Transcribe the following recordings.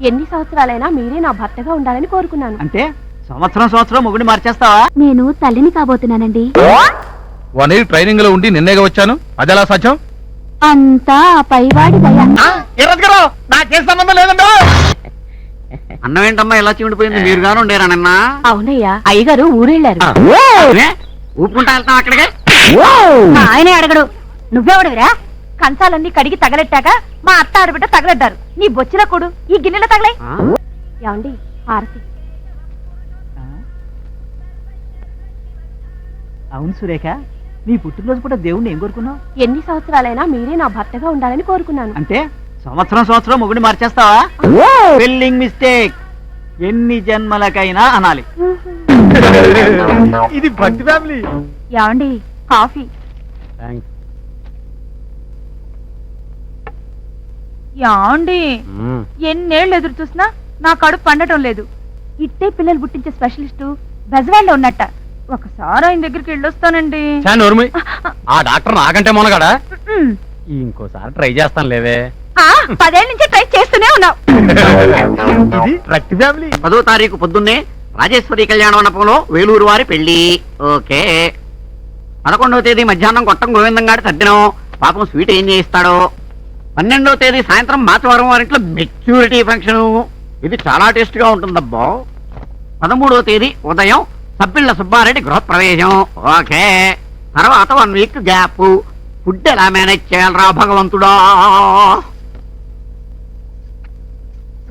ఎన్ని సంవత్సరాలైనా మీరే నా భర్తగా ఉండాలని కోరుకున్నాను. అంటే సంవత్సరం మొగుడిని మార్చేస్తావా? నేను తల్లిని కాబోతున్నానండి. 1 year ట్రైనింగ్ లో ఉండి నిన్నేగా వచ్చాను, అదెలా సాధ్యం? అంతా పైవాడి దయ. అన్నం ఏంటమ్మా ఇలా చిమిడిపోయింది? మీరు గాను ఉండేరానన్నా? అవునయ్యా, అయ్యగారు ఊరెళ్ళారు. ఊపుకుంటా వెళ్తాం అక్కడికి. ఆయనే అడగడు, నువ్వెవడవిరా? కంచాలన్నీ కడిగి తగలెట్టాక మా అత్త ఆడబిడ్డ తగలెడ్డారు. నీ బొచ్చిన కొడు ఈ గిన్నెలో తగలై. ఏమండి హారతి? అవును సురేఖ, నీ పుట్టినరోజు కూడా దేవుణ్ణి ఏం కోరుకున్నావు? ఎన్ని సంవత్సరాలైనా మీరే నా భర్తగా ఉండాలని కోరుకున్నాను. అంటే సంవత్సరం మొగుడిని మార్చేస్తావా? Spelling mistake. ఎన్ని జన్మలకైనా అనాలి. ఇది భక్తి ఫ్యామిలీ. ఏమండి కాఫీ? ఏమండి ఎన్నేళ్ళు ఎదురు చూసినా నా కడుపు పండటం లేదు. ఇట్టే పిల్లలు పుట్టించే స్పెషలిస్టు బెజవాడలో ఉన్నట్ట. ఒకసారి ఆయన దగ్గరికి వెళ్ళొస్తానండి. ఆ డాక్టర్ నాకంటే మొనగాడా? ఇంకోసారి ట్రై చేస్తాను లేవే. 10 ఏళ్ళ నుంచి ట్రై చేస్తూనే ఉన్నావు. ఇది భక్తి ఫ్యామిలీ. 10వ తారీఖు పొద్దున్నే రాజేశ్వరి కళ్యాణ మండపంలో వేలూరు వారి పెళ్లి. ఓకే. 11వ తేదీ మధ్యాహ్నం కొట్టం గోవిందం గారి తద్దినం. పాపం స్వీట్ ఏం చేయిస్తాడో. 12వ తేదీ సాయంత్రం మాచవరం వారింట్లో మెచ్యూరిటీ ఫంక్షన్. ఇది చాలా టేస్ట్ గా ఉంటుందబ్బా. 13వ తేదీ ఉదయం సబ్బిళ్ళ సుబ్బారెడ్డి గృహప్రవేశం. ఓకే. తర్వాత 1 వీక్ గ్యాప్. ఫుడ్ ఎలా మేనేజ్ చేయాలరా భగవంతుడా?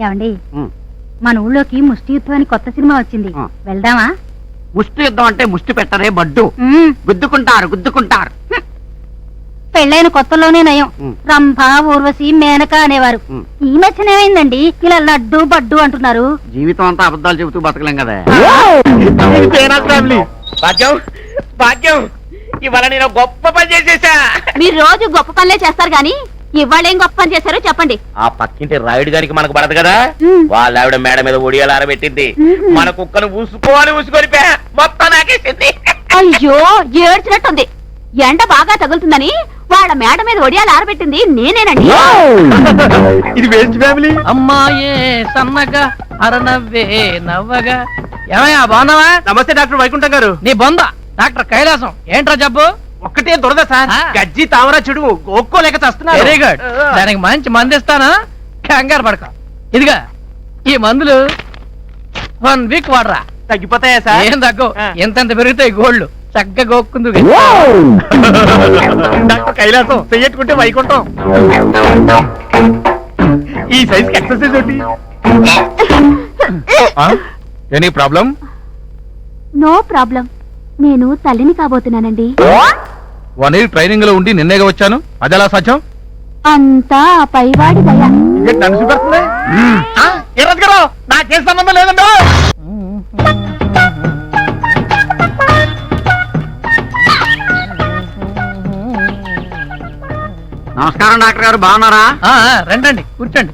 ఏమండి మన ఊళ్ళోకి ముష్టి యుద్ధం అని కొత్త సినిమా వచ్చింది, వెళ్దామా? ముష్టి యుద్ధం అంటే ముష్టి పెట్టరే బడ్డు. గుద్దుకుంటారు. పెళ్ళైన కొత్తలోనే నయం. రంభ, ఊర్వశి, మేనక అనేవారు. ఈ మధ్యన ఏమైందండి ఇలా లడ్డు బడ్డు అంటున్నారు? జీవితం అంతా అబద్ధాలు చెబుతూ బతకలేం కదా. భాగ్యం, ఇవాళ నేను గొప్ప పని చేసేసా. మీరు రోజు గొప్ప పనులే చేస్తారు గాని ఇవాళ ఏం గొప్ప పని చేశారో చెప్పండి. ఆ పక్కింటి రాయుడు గారికి మనకు పడదు కదా, వాళ్ళ ఆవిడ మేడ మీద ఒడియాలు ఆరబెట్టింది. మన కుక్కను ఊసుకొని మొత్తం నాకేసింది. అయ్యో ఏడ్చినట్టుంది. ఎండ బాగా తగులుతుందని వాళ్ళ మేడ మీద ఒడియాలు ఆరబెట్టింది నేనేనండి. ఇది వేస్ట్ ఫ్యామిలీ. అమ్మాయే సన్నగా అరనవ్వే నవ్వగా. ఏమయ్యా బాగున్నావా? నమస్తే డాక్టర్ వైకుంఠం గారు. నీ బొంద డాక్టర్ కైలాసం. ఏంట్రా జబ్బు? ఒక్కటే దురద సార్, గజ్జి తామర చెడు ఒక్కోలేక చేస్తున్నా. వెరీ గుడ్, దానికి మంచి మందు ఇస్తానా, కంగారు పడక. ఇదిగా ఈ మందులు 1 వీక్ వాడరా, తగ్గిపోతాయా సార్? ఏం తగ్గవు, ఎంతెంత పెరుగుతాయి గోళ్ళు. చక్కగా గోక్కుందు. డాక్టర్ కైలాసం చెయ్యట్టుకుంటే వైకుంఠం. ఈ సైజ్ ఎక్సర్సైజ్ ఒకటి. Any problem? No problem. నేను తల్లిని కాబోతున్నానండి. 1 year ట్రైనింగ్ లో ఉండి నిన్నేగా వచ్చాను, అదెలా సాధ్యం? అంతా పైవాడి దయ. నన్ను చూపెడుతుంది. నాకేం సంబంధం లేదండి. నమస్కారం డాక్టర్ గారు, బాగున్నారా? రండి కూర్చోండి.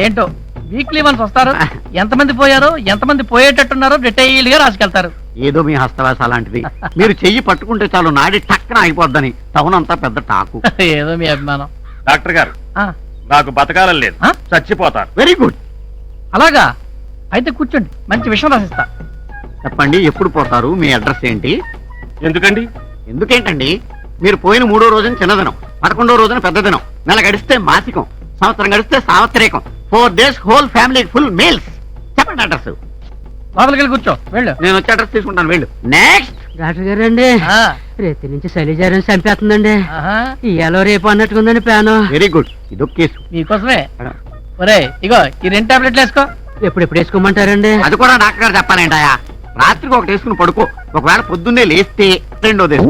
ఏంటో వీక్లీ వన్స్ వస్తారు, ఎంతమంది పోయారో ఎంతమంది పోయేటట్టున్నారో డీటెయిల్ గా రాసుకెళ్తారు. ఏదో మీ హస్తవాస అలాంటిది. మీరు చెయ్యి పట్టుకుంటే చాలు నాడి టక్కన అయిపోద్దని టౌన్ అంతా పెద్ద టాకు. ఏదో మీ అభిమానం. డాక్టర్ గారు, నాకు బతకాలని లేదు, చచ్చిపోతారు. Very good. అలాగా అయితే కూర్చోండి, మంచి విషయం రాసిస్తా. చెప్పండి, ఎప్పుడు పోతారు? మీ అడ్రస్ ఏంటి? ఎందుకండి? ఎందుకేంటండి? మీరు పోయిన 3వ రోజున చిన్నదినం, 11వ రోజున పెద్ద దినం, నెల గడిస్తే మాసికం, సంవత్సరం గడిస్తే సావత్రికం, 4 days whole family full meals. చెప్పండి అడ్రస్. లోపలికి వెళ్ళి కూర్చో, వెళ్ళు. నేను వచ్చి అడ్రస్ తీసుకుంటాను, వెళ్ళు. నెక్స్ట్. డాక్టర్ గారు అండి, రేతి నుంచి శైలజారం చంపేస్తుందండి. ఇయాలో రేపు అన్నట్టుకుందండి ప్లాను. Very good. ఇదొక కేసు మీకోసమే. ఒరే ఇగో ఈ 2 టాబ్లెట్లు వేసుకో. ఎప్పుడు వేసుకోమంటారండి? అది కూడా డాక్టర్ గారు చెప్పాలేంటాయా? రాత్రికి ఒకటి వేసుకుని పడుకో, ఒకవేళ పొద్దున్నే లేస్తే 2వ.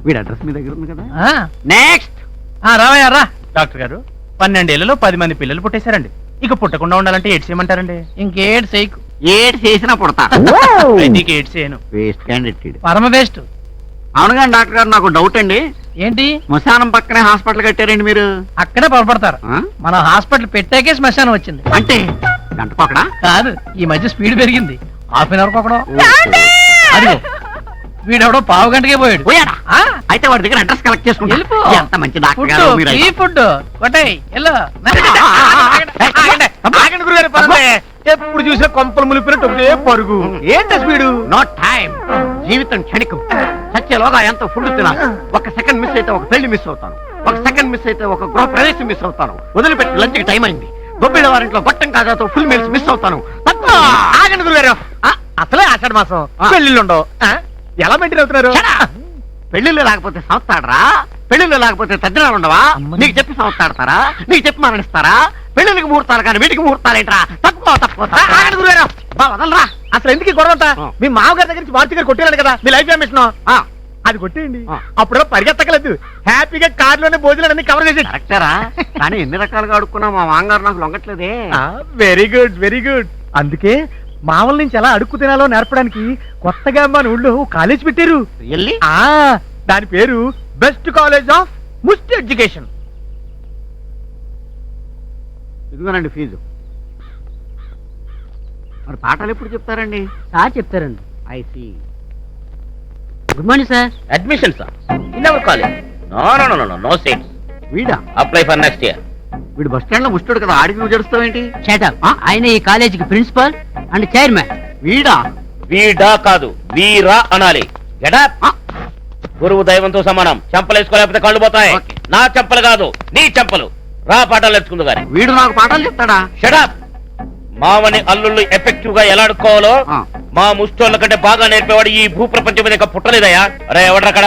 వీడి అడ్రస్ మీ దగ్గర ఉంది కదా. నెక్స్ట్. రావయ్యా రా. డాక్టర్ గారు, 12 ఏళ్లలో 10 మంది పిల్లలు పుట్టేశారండి. ఇక పుట్టకుండా ఉండాలంటే ఏడ్ చేయమంటారండి? ఇంకేడ్ చేయకు. ఏడ్ చేసినా పుడతా. నీకు ఏడ్ చేయను. Waste candidate. పరమ వేస్ట్. అవునుగా డాక్టర్ గారు, నాకు డౌట్ అండి. ఏంటి? శ్మశానం పక్కనే హాస్పిటల్ కట్టారండి మీరు? అక్కడే పొరపడతారు. మన హాస్పిటల్ పెట్టాకే శ్మశానం వచ్చింది. అంటే గంటకొకడా? కాదు, ఈ మధ్య స్పీడ్ పెరిగింది. హాఫ్-అన్ అవర్ ఒకడో. అదిగో వీడెవడో 1/2 గంటకే పోయాడు. అయితే వాడి దగ్గర అడ్రస్ కలెక్ట్ చేసుకుంటా. ఎంత మంచి డాక్టర్ గారు మీరు. ఫుడ్ కొట్టాయి. ఎప్పుడు చూసినా కొంపలు ములిపినట్టు ఒకటే పరుగు. ఏంటి స్పీడు? No time. జీవితం క్షణికం. సత్యలోగా ఎంత ఫుడ్ తినాలి. ఒక సెకండ్ మిస్ అయితే ఒక పెళ్లి మిస్ అవుతాను. ఒక సెకండ్ మిస్ అయితే ఒక గృహ ప్రవేశం మిస్ అవుతాను. వదిలిపెట్టి లంచ్కి టైం అయింది. గొబ్బిళ్ళ వారింట్లో గొట్టం కాదాతో ఫుల్ మీల్స్ మిస్ అవుతాను. ఆగండి గురుగారు. అసలే ఆషాఢ మాసం, పెళ్లిళ్ళు ఉండవు. ఎలా మెయింటైన్ అవుతున్నారు? పెళ్లిళ్ళు లేకపోతే సంస్థాడరా? పెళ్లిళ్ళు లేకపోతే తద్దినాలు ఉండవా? నీకు చెప్పి సంస్థాడతారా? నీకు చెప్పి మరణిస్తారా? పెళ్లిళ్ళకి ముహూర్తాలు కానీ వీటికి ముహూర్తాలేంట్రా? తక్కువ వదలరా. అసలు ఎందుకు ఈ గొడవ? మీ మామగారి దగ్గర నుంచి మారుతి గారు కొట్టేయాలి కదా మీ లైఫ్ మిషన్. అది కొట్టేయండి. అప్పుడు పరిగెత్తకలేదు. హ్యాపీగా కార్లోనే భోజనాలన్నీ కవర్ చేసి. కరెక్టరా? కానీ ఎన్ని రకాలుగా అడుక్కున్నా మా మామగారు నాకు లొంగట్లేదే. Very good, very good. అందుకే మామల నుంచి ఎలా అడుక్కు తినాలో నేర్పడానికి కొత్తగా మన ఊళ్ళో కాలేజ్ పెట్టారు. ఎల్లి దాని పేరు best college of must education. ఇదిగోనండి ఫీజు. మరి పాఠాలు ఎప్పుడు చెప్తారండి? సార్ చెప్తారండి. I see. Good morning sir. Admission sir in our college. No seats. వీడా? Apply for next year. వీడు బస్ స్టాండ్ లో ముస్తాడు కదా, ఆడికి నువ్వు జరుస్తావేంటి? షటప్. ఆయన ఈ కాలేజీకి ప్రిన్సిపల్ అండ్ చైర్మన్. వీడా? వీడా కాదు, వీరా అనాలి. గెటప్. గురువు దైవంతో సమానం. చెంపలేసుకోలేకపోతే కళ్ళు పోతాయి. నా చెంపలు కాదు, నీ చెంపలు. రా పాఠాలు నేర్చుకుందు గాని. వీడు నాకు పాఠాలు చెప్తాడా? షటప్. మామని అల్లుళ్ళు ఎఫెక్టివ్ గా ఎలా ఆడుకోవాలో మా ముష్టోళ్ళ కంటే బాగా నేర్పేవాడు ఈ భూప్రపంచం మీద ఇంకా పుట్టలేదయ్యా. అరే ఎవడ్రక్కడ?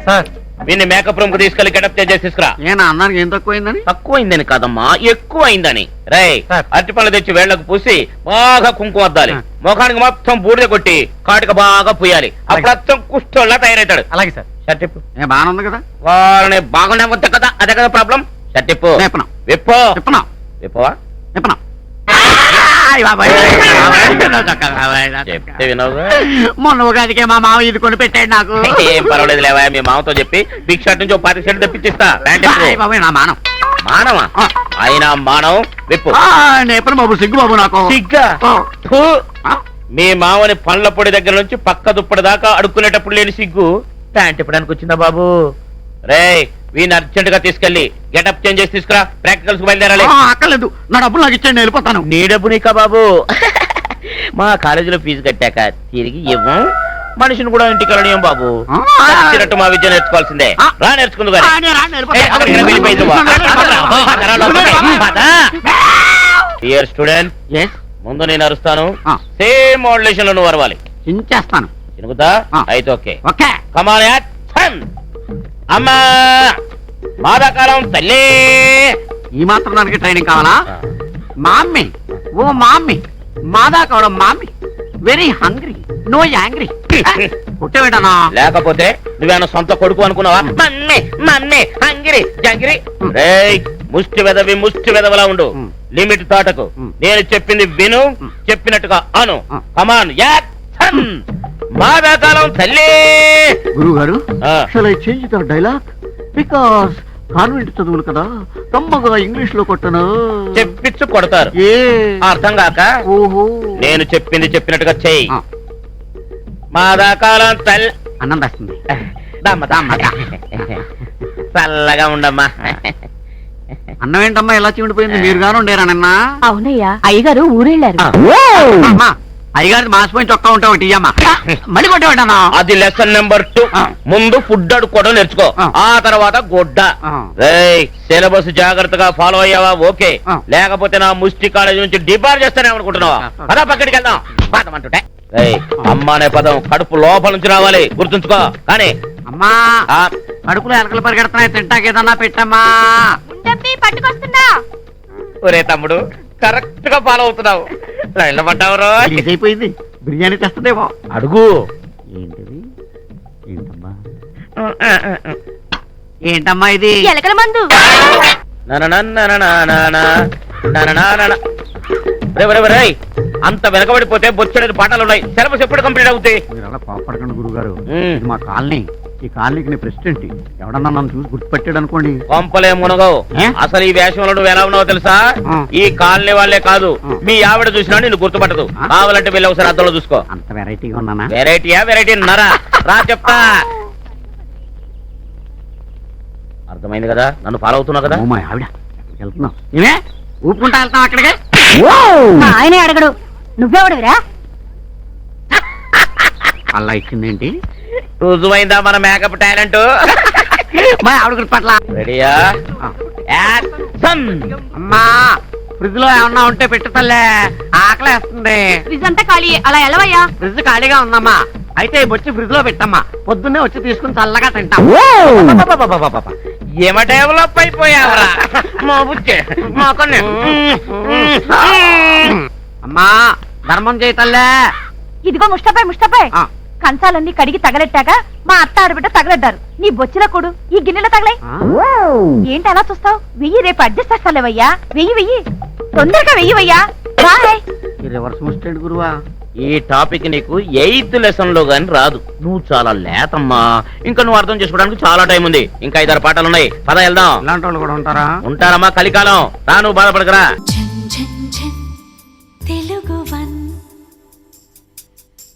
సార్ వీన్ని మేకప్ రూమ్ కు తీసుకెళ్లి గెటప్ చేసి తీసుకురా. ఏనా అన్నానికి ఏం తక్కువైందని? తక్కువైందని కాదమ్మా, ఎక్కువ అయిందని. రై సార్. అరటి పళ్ళు తెచ్చి వేళ్లకు పూసి బాగా కుంకుమ అద్దాలి. ముఖానికి మొత్తం బూడిద కొట్టి కాటిక బాగా పూయాలి. అప్పుడు అత్తం కుష్టోళ్ళ తయారవుతాడు. అలాగే సార్. షర్టిప్పు. ఏ బాగానే ఉంది కదా? వాళ్ళని బాగుండే వద్ద కదా, అదే కదా ప్రాబ్లం. షర్టిప్పు. చెప్పనా? విప్పో. చెప్పనా? విప్పవా? చెప్పనా? చెప్తే వినవుగా. మొన్న ఉగాదికే మా మామ ఇది కొని పెట్టాడు నాకు. ఏం పర్వాలేదు లేవా, మీ మామతో చెప్పి బిగ్ షర్ట్ నుంచి 10 షర్ట్ తెప్పించిస్తా. ఆయ్ బాబాయ్, నా మానం. మానవా? అయినా మానవం విప్పు. నేపథ్యం బాబు, సిగ్గు బాబు నాకు. సిగ్గా? ఆ. థూ. మీ మామని పండ్ల పొడి దగ్గర నుంచి పక్క దుప్పటి దాకా అడుక్కునేటప్పుడు లేని సిగ్గు ప్యాంట్ ఇప్పడానికి వచ్చిందా బాబు? రే వీని అర్జెంట్ గా తీసుకెళ్లి గెటప్ చేంజ్ చేసి తీసుకురా. ప్రాక్టికల్స్ కు బయలుదేరాలి. అక్కర్లేదు, నా డబ్బులు నాకు ఇచ్చేయండి, వెళ్ళిపోతాను. నీ డబ్బు నీకా బాబు? మా కాలేజీలో ఫీజు కట్టాక తిరిగి ఇవ్వం. మనిషిని కూడా ఇంటికి వెళ్ళనియం బాబు. నచ్చినట్టు మా విద్య నేర్చుకోవాల్సిందే. రా నేర్చుకుందు డియర్ స్టూడెంట్, ముందు నేను అరుస్తాను, సేమ్ మోడ్యులేషన్ లో నువ్వు అరవాలి. చించేస్తాను. చినుకుతా? అయితే ఓకే. ఓకే. కమాన్ యాక్షన్. అమ్మా మాదాకాలం తల్లి. ఈ మాత్రం దానికి ట్రైనింగ్ కావాలా? మామ్మీ, ఓ మామ్మీ, మాదా కావడం mummy, very hungry, no angry. పుట్టవేటనా? లేకపోతే నువ్వేనా సొంత కొడుకు అనుకున్నావా? మమ్మీ మమ్మీ హంగిరి జంగిరి. రేయ్ ముష్టి వెదవలా ఉండు. లిమిట్ దాటకు. నేను చెప్పింది విను, చెప్పినట్టుగా అను. కమాన్ యాక్షన్. మాదాకాలం తల్లి. గురువు గారు, shall I change the dialogue? Because convent చదువులు కదా, కమ్మగా ఇంగ్లీష్ లో కొట్టను. చెప్పించు కొడతారు. ఏ అర్థం కాక? ఓహో, నేను చెప్పింది చెప్పినట్టుగా చెయ్యి. మాదాకాలం తల్లి. అన్నం వేస్తుంది. చల్లగా ఉండమ్మా. అన్నం ఏంటమ్మా ఎలా చీమిడిపోయింది? మీరు గాను ఉండేరా నిన్న? అవునయ్యా, అయ్యగారు ఊరెళ్ళారు. అమ్మా, అయ్యగారి మాసిపోయిన చొక్కా ఉంటా ఒకటి ఇయ్యమ్మా. మళ్ళీ కొట్టేవాడన్నా? అది లెసన్ నెంబర్ 2. ముందు ఫుడ్ అడుక్కోవడం నేర్చుకో, ఆ తర్వాత గుడ్డ. రేయ్ సిలబస్ జాగ్రత్తగా ఫాలో అయ్యావా? ఓకే. లేకపోతే నా ముష్టి కాలేజ్ నుంచి డిబార్ చేస్తానే అనుకుంటున్నావా? పదా పక్కడికి వెళ్దాం. పాదమంటుంటే అమ్మ అనే పదం కడుపు లోపల నుంచి రావాలి, గుర్తుంచుకో. కానీ అమ్మా, కడుపులో ఎలకలు పరిగెడుతున్నాయి, తింటాకేదన్నా పెట్టమ్మా. పట్టుకొస్తున్నా. ఒరే తమ్ముడు, కరెక్ట్ గా ఫాలో అవుతున్నావు. లైన్లో పడ్డావు. అయిపోయింది, బిర్యానీ తెస్తుందేమో. అడుగు. ఏంటిది? ఏంటమ్మా? ఏంటమ్మా ఇది? ఎలకల మందు. అంత వెనకబడిపోతే బొచ్చడేది పాఠాలు ఉన్నాయి. సిలబస్ ఎప్పుడు కంప్లీట్ అవుతాయి? మీరు అలా కోపడకండి గురువు గారు. మా కాలనీ, ఈ కాలనీకి నేను ప్రెసిడెంట్. ఎవడన్నా నన్ను చూసి గుర్తుపెట్టాడు అనుకోండి, కొంపలే మునగవు. అసలు ఈ వేషంలో నువ్వు ఎలా ఉన్నావో తెలుసా? ఈ కాలనీ వాళ్ళే కాదు, మీ ఆవిడ చూసినా నిన్ను గుర్తుపట్టదు. కావాలంటే వెళ్ళి ఒకసారి అద్దంలో చూసుకో. అంత వెరైటీగా ఉన్నానా? వెరైటీ నరా. రా చెప్తా. అర్థమైంది కదా? నన్ను ఫాలో అవుతున్నావు కదా? మా ఆవిడ వెళ్తున్నావు, ఊపుకుంటా వెళ్తాం అక్కడికి. ఆయనే అడగడు. నువ్వెవడురా? అలా ఇచ్చిందేంటి? రుజువైందా మన మేకప్ టాలెంట్? మా ఆవిడ గుర్తుపట్ల. రెడీయా? యాక్షన్! అమ్మా ఫ్రిడ్జ్ లో ఏమన్నా ఉంటే పెట్టు తల్లే, ఆకలేస్తుంది. ఫ్రిజ్ అంతా ఖాళీ, అలా ఎలవయ్యా. ఫ్రిడ్జ్ ఖాళీగా ఉందమ్మా. అయితే వచ్చి ఫ్రిడ్జ్ లో పెట్టమ్మా, పొద్దున్నే వచ్చి తీసుకుని చల్లగా తింటాం. ఏమ డెవలప్ అయిపోయావరా మా బుచ్చే మా కన్నే. అమ్మా ధర్మం చేయి తల్లే. ఇదిగో ముష్టపై కంచాలన్నీ కడిగి తగలెట్టాక మా అత్త ఆడబిడ్డ తగలడ్డారు. నీ బొచ్చిల కొడు ఈ గిన్నెలో తగలై. ఏంటి అలా చూస్తావు? వెయ్యి, రేపు అడ్జస్ట్ చేస్తాలేవయ్యా. వెయ్యి తొందరగా వెయ్యవయ్యా. బాయ్. ఈ రివర్స్ ముస్టెడ్ గురువా. ఈ టాపిక్ నీకు 8th లెసన్ లో గాని రాదు. నువ్వు చాలా లేతమ్మా. ఇంకా నువ్వు అర్థం చేసుకోవడానికి చాలా టైం ఉంది. ఇంకా 5-6 పాఠాలు ఉన్నాయి. పద వెళ్దాం. ఇలాంటి వాళ్ళు కూడా ఉంటారా? ఉంటారమ్మా, కలికాలం. రా, నువ్వు బాధపడకరా.